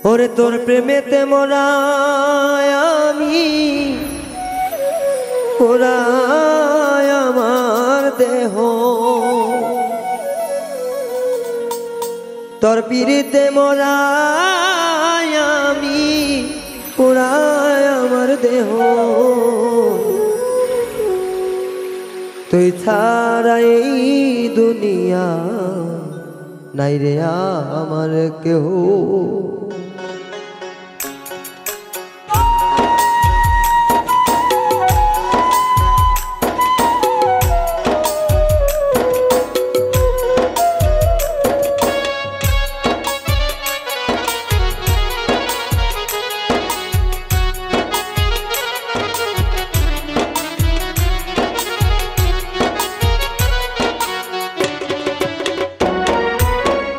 ওরে তোর প্রেমেতে মোরায় আমি পোড়ায় আমার দেহ, তোর পিড়িতে মোরায় আমি পোড়ায় আমার দেহ। তুই ছাড়া এই দুনিয়া নাই রে আমার কেহ।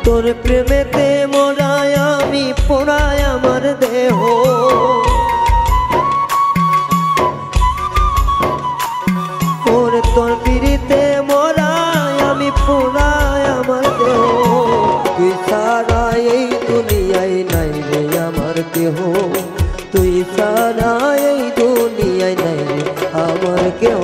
তোর প্রেমেতে মোরায় আমি পোড়ায় আমার দেহ, ওরে তোর পিড়িতে মোরায় আমি পোড়ায় আমার দেহ। তুই ছাড়া এই দুনিয়ায় নাই রে আমার কেহ, তুই ছাড়া এই দুনিয়ায় নাই রে আমার কেহ।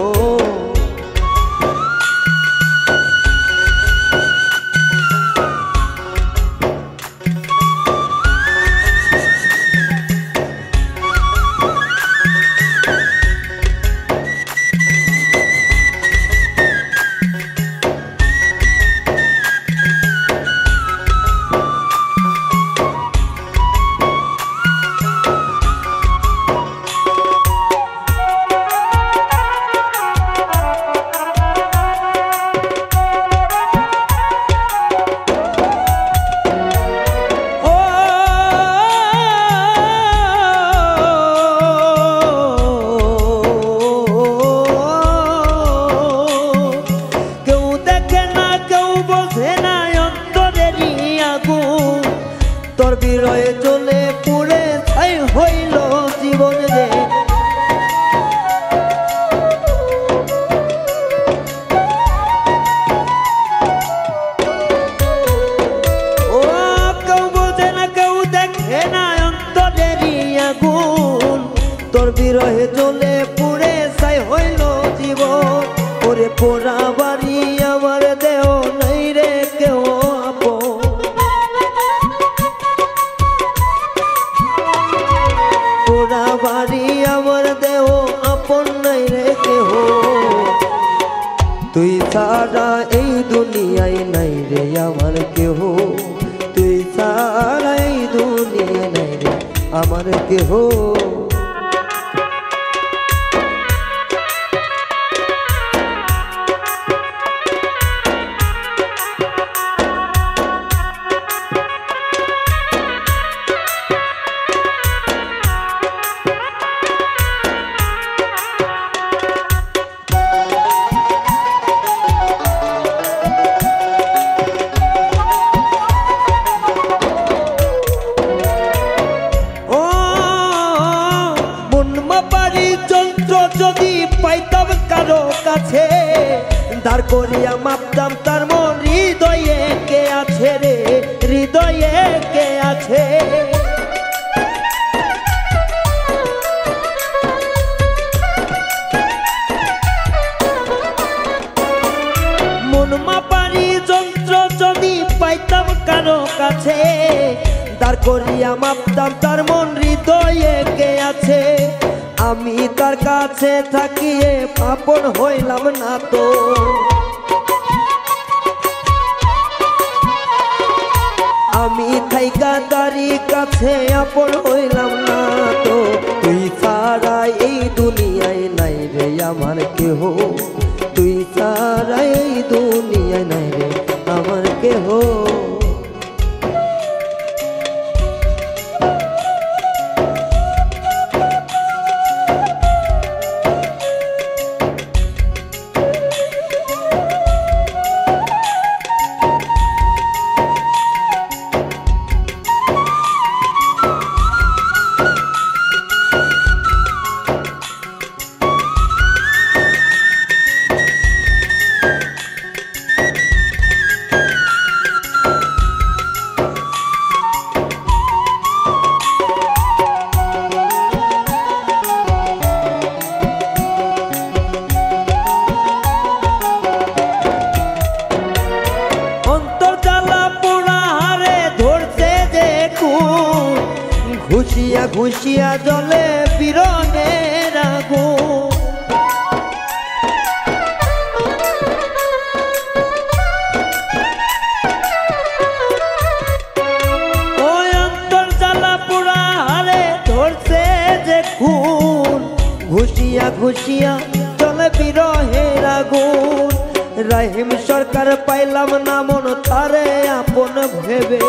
তোর বিরহে চলে পুড়ে ছাই হইল জীবন রে, ও কেউ বোঝে না কেউ দেখে না অন্তরেরই আগুন। তোর বিরহে চলে পুড়ে ছাই হইল জীবন, ওরে পোড়া বাড়ি আমার দেহ নাই রে কেউ আপন। পোড়া বাড়ি আমার দেহ আপন নাই রে কেহ, তুই ছাড়া এই দুনিয়ায় নাই রে আমার কেহ, তুই ছাড়া এই দুনিয়ায় নাই রে আমার কেহ। যদি পাইতাম কারো কাছে দাঁড় করিয়া মাপতাম তার মন, হৃদয়ে কে আছে রে হৃদয়ে কে আছে। মন মাপারি যন্ত্র যদি পাইতাম কারো কাছে দাঁড় করিয়া মাপতাম তার মন, হৃদয়ে কে আছে। আমি তার কাছে থাকিয়ে আপন হইলাম না তো, আমি থাইকা তারি কাছে আপন হইলাম না তো। তুই ছাড়া এই দুনিয়ায় নাই রে আমার কেহ, তুই ছাড়া এই দুনিয়ায় নাই রে আমার কেহ। ঘুষিয়া ঘুষিয়া জলে বিরনের আগুন ওই অন্তর জ্বালা পোড়া হারে ধরছে যে খুন ঘুষিয়া ঘুষিয়া জলে বিরহের আগুন রহিম সরকার পাইলাম না মন তারে আপন ভেবে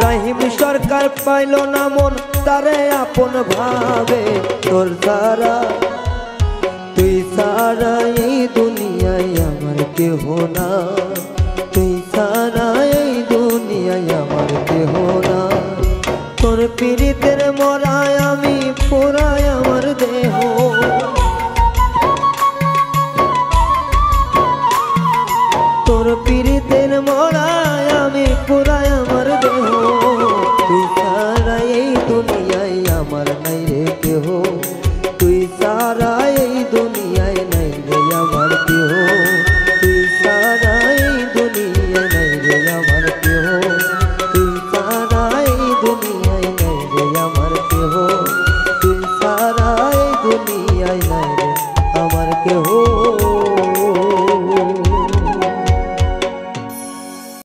রহিম সরকার পাইল না মন তারে আপন ভাবে তোর সারা তুই সারা এই দুনিয়ায় আমার কেহ না তুই সারা এই দুনিয়ায় আমার কেহ না তোর পীড়িতের মরায় আমি পুরাই আমার দেহ তোর পীড়িতের মরায় আমি পুরাই আমার দেহ তুই সারা এই দুনিয়ায় আমার নাই রে কেহ তুই সারা এই দুনিয়ায় নাই রে আমার কেহ